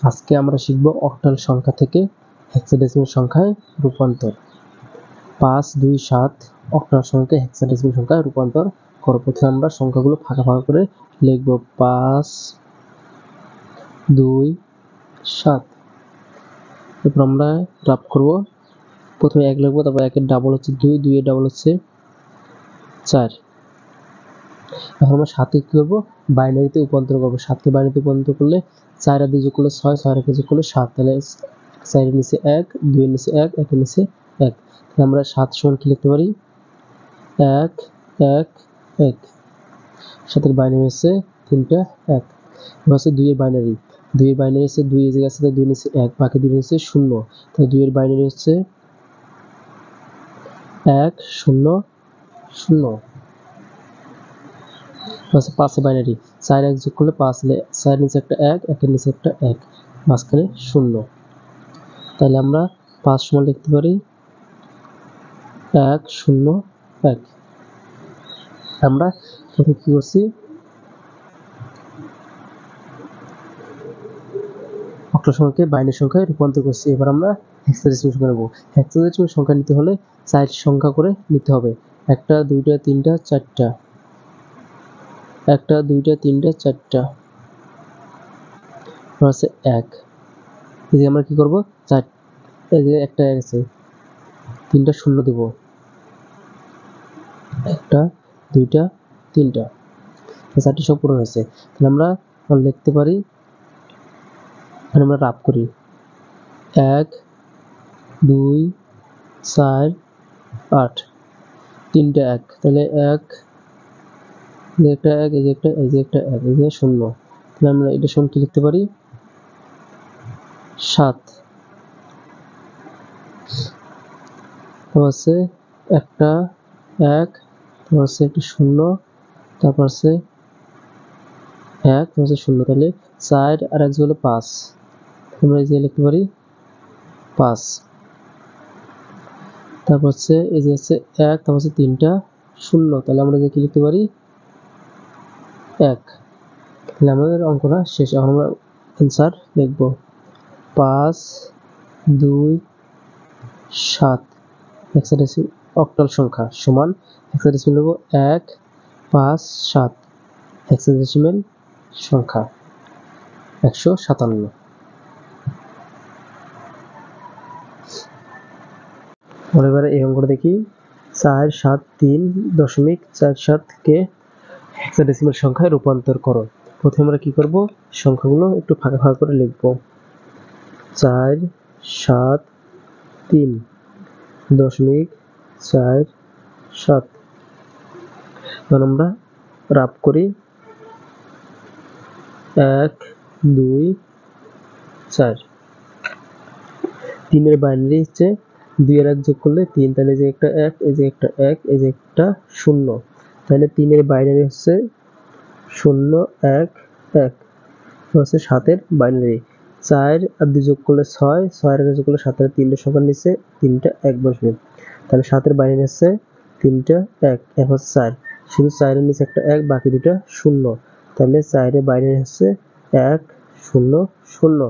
আজকে আমরা শিখব অক্টাল সংখ্যা থেকে হেক্সাডেসিমাল সংখ্যায় রূপান্তর। 5, 2, 7 অক্টাল সংখ্যা হেক্সাডেসিমাল সংখ্যায় রূপান্তর করো। প্রথমে আমরা সংখ্যাগুলো ফাঁকা ফাঁকা করে লিখব। 5, 2, 7। এরপর আমরা রাব করব। প্রথমে 1 লিখবো, তারপর 1 এর ডাবল হচ্ছে 2, 2 এর ডাবল হচ্ছে 4। এখন আমরা 7 কি করবো, বাইনারিতে রূপান্তর করবো। 7কে বাইনারিতে রূপান্তর করলে 4 আর 2 যোগ করলে 6, 6 আর 1 যোগ করলে 7। তাহলে 4 এর নিচে 1, 2 এর নিচে 1, 1 এর নিচে 1। তাহলে আমরা 7 সমান কি লিখতে পারি, 1, 1, 1। 7 এর বাইনারি হচ্ছে 3টা 1। এবার হচ্ছে 2 এর বাইনারি। 2 এর বাইনারি হচ্ছে 2 এই জায়গায় আছে, 2 এর নিচে 1, বাকি 2 এর নিচে 0। তাহলে 2 এর বাইনারি হচ্ছে 1, 0, 0। 5 এর বাইনারি 4 1 যোগ করলে 5, 4 নিচে একটা 1, 1 এর নিচে একটা 1, মাঝখানে 0। তাহলে আমরা 5 সমান লিখতে পারি 1, 0, 1। আমরা প্রথমে কি করছি, অক্টাল সংখ্যাকে বাইনারি সংখ্যায় রূপান্তর করছি। এবার আমরা হেক্সাডেসিমাল সংখ্যা নেব। হেক্সাডেসিমাল সংখ্যা নিতে হলে 4 সংখ্যা করে নিতে হবে। 1টা 2টা 3টা 4টা, 1টা 2টা 3টা 4টা, আছে 1। এই যে আমরা কি করব, 4 এই যে একটা 1 আছে, 3টা 0 দেব। 1টা 2টা 3টা, 4টি সব পূরণ হয়েছে। তাহলে আমরা লিখতে পারি, আমরা রাব করি 1, 2, 4, 8, 3টা 1। তাহলে 1, এই যে একটা 1, এই যে একটা, এই যে একটা 1, এই যে 0। তাহলে আমরা এটা সমান কি লিখতে পারি, 7। তারপর আছে একটা 1, তারপর আছে একটা 0, তারপর আছে 1, তারপর আছে 0। তাহলে 4 আর 1 যোগ হলে 5। আমরা এই যে লিখতে পারি 5। তারপর হচ্ছে এই যে হচ্ছে 1, তারপর হচ্ছে 3টা 0। তাহলে আমরা যে কি লিখতে পারি 1। তাহলে আমাদের অঙ্কটা শেষ। এখন আমরা অ্যান্সার লিখব 5, 2, 7 হেক্সাডেসিমাল অক্টাল সংখ্যা সমান হেক্সাডেসিমাল লিখব 1, 5, 7 হেক্সাডেসিমাল সংখ্যা 157। আমরা এবারে এই অঙ্কটা দেখি। 473.47 কে হেক্সাডেসিমাল সংখ্যায় রূপান্তর করো। প্রথমে আমরা কি করব, সংখ্যাগুলো একটু ফাঁকা ফাঁকা করে লিখব। 473.47। এখন আমরা রাব করি 1, 2, 4। 3 এর বাইনারি হচ্ছে 2 এর 1 যোগ করলে 3। তাহলে এই যে একটা 1, এই যে একটা 1, এই যে একটা 0। তাহলে 3 এর বাইনারি হচ্ছে 0, 1, 1। হচ্ছে 7 এর বাইনারি 4 আর 2 যোগ করলে 6, 6 আর 1 যোগ করলে 7। আর 3টা সংখ্যার নিচে 3টা 1 বসবে। তাহলে 7 এর বাইনারি হচ্ছে 3টা 1, 1 হচ্ছে 4। শুধু 4 এর নিচে একটা 1, বাকি দুটো 0। তাহলে 4 এর বাইনারি হচ্ছে 1, 0, 0।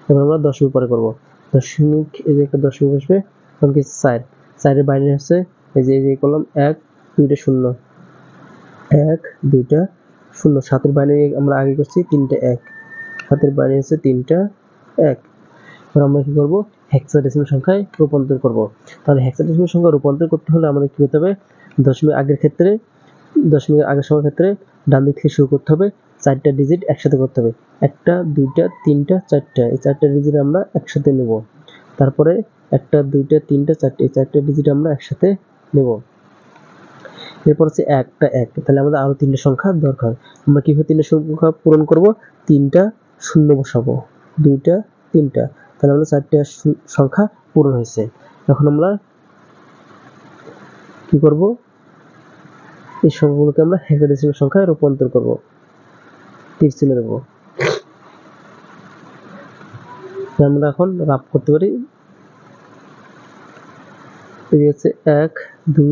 এবার আমরা দশমিক পরে করব। দশমিক এই যে একটা দশমিক বসবে, তখন কি 4। 4 এর বাইনারি হচ্ছে এই যে করলাম 1, 2টা 0, 1, 2টা 0। 7 এর বাইনারি আমরা আগে করছি 3টা 1, 7 এর বাইনারি হচ্ছে 3টা 1। এবার আমরা কি করব, হেক্সাডেসিমাল সংখ্যায় রূপান্তর করব। তাহলে হেক্সাডেসিমাল সংখ্যা রূপান্তর করতে হলে আমাদের কি করতে হবে, দশমিকের আগের সংখ্যার ক্ষেত্রে ডান দিক থেকে শুরু করতে হবে। 4টা ডিজিট একসাথে করতে হবে। 1টা 2টা 3টা 4টা, এই 4টা ডিজিট আমরা একসাথে নেব। তারপরে 1টা 2টা 3টা 4টা, এই 4টা ডিজিট আমরা একসাথে নেব। এরপর হচ্ছে 1টা 1। তাহলে আমাদের আরো 3টা সংখ্যা দরকার। আমরা কিভাবে 3টা সংখ্যা পূরণ করব, 3টা 0 বসাবো, 2টা 3টা। তাহলে আমাদের 4টা সংখ্যা পূরণ হয়েছে। এখন আমরা কি করব, এই সংখ্যাগুলোকে আমরা হেক্সাডেসিমাল সংখ্যায় রূপান্তর করব। টিক চিহ্ন দেব। আমরা এখন রাব করতে পারি। এই হচ্ছে 1, 2,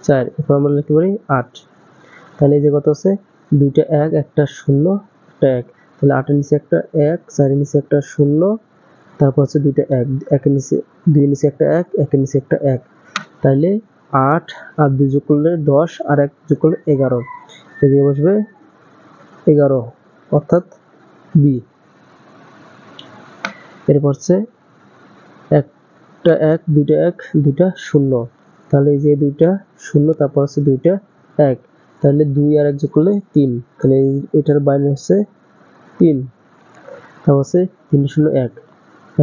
4। এরপর আমরা লিখতে পারি 8। তাহলে এই যে কত আছে, 2টা 1, একটা 0, একটা 1। তাহলে 8 এর নিচে একটা 1, 4 এর নিচে একটা 0, তারপর হচ্ছে দুইটা 1, 1 এর নিচে 2 এর নিচে একটা 1, 1 এর নিচে একটা 1। তাহলে 8 আর 2 যোগ করলে 10 আর 1 যোগ করলে 11, এদিকে বসবে 11 অর্থাৎ বি। এরপর হচ্ছে একটা 1, দুইটা 1, দুইটা 0, তাহলে এই যে দুইটা 0, তারপর হচ্ছে দুইটা 1, তাহলে 2 আর 1 যোগ করলে 3, তাহলে এটার বাইনারি হচ্ছে 3, তারপর হচ্ছে 3 0 1,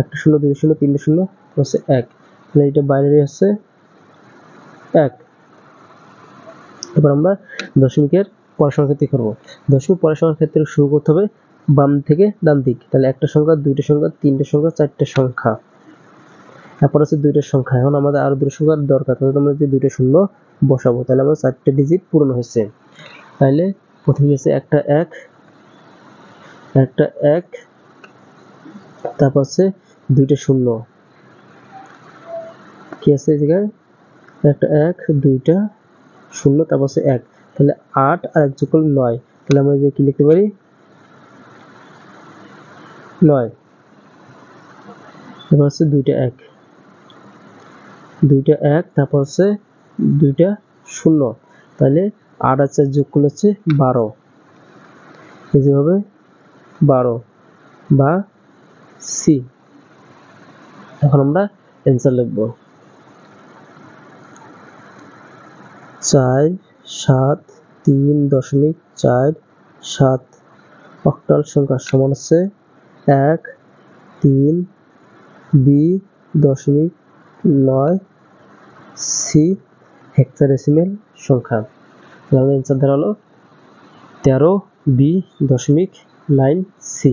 একটা 0 2 0 3 0 হচ্ছে 1, তাহলে এটা বাইনারি হচ্ছে 1। এবার আমরা দশমিকের পরের সংখ্যা ক্ষেত্রে করব। দশমিক পরের সংখ্যার ক্ষেত্রে শুরু করতে হবে বাম থেকে ডান দিক। তাহলে একটা সংখ্যা, দুইটা সংখ্যা, তিনটা সংখ্যা, চারটা সংখ্যা, তারপর হচ্ছে দুইটা সংখ্যা। এখন আমাদের আরো দুটো সংখ্যার দরকার, তাহলে আমরা যে দুইটা শূন্য বসাবো, তাহলে আমরা 4টে ডিজিট পূরণ হয়েছে। তাহলে প্রথমে আছে একটা 1, একটা 1, তারপর হচ্ছে দুইটা শূন্য, কি আছে এই জায়গায় একটা 1, দুইটা শূন্য, তারপর হচ্ছে 1, তাহলে 8 আর 1 যোগ করলে 9, তাহলে আমরা যে কি লিখতে পারি 9। তারপর হচ্ছে দুইটা 1, দুইটা 1, তারপর হচ্ছে দুইটা শূন্য, তাহলে 8 আর 4 যোগ করলে হচ্ছে 12, এই যে হবে 12 বা সি। এখন আমরা অ্যান্সার লিখব 473.47। অক্টাল সংখ্যা সমান হচ্ছে 1 3 বি দশমিক 9 সি হেক্সাডেসিমেল সংখ্যা। তাহলে অ্যান্সার দাঁড়ালো 13 বি দশমিক 9 সি।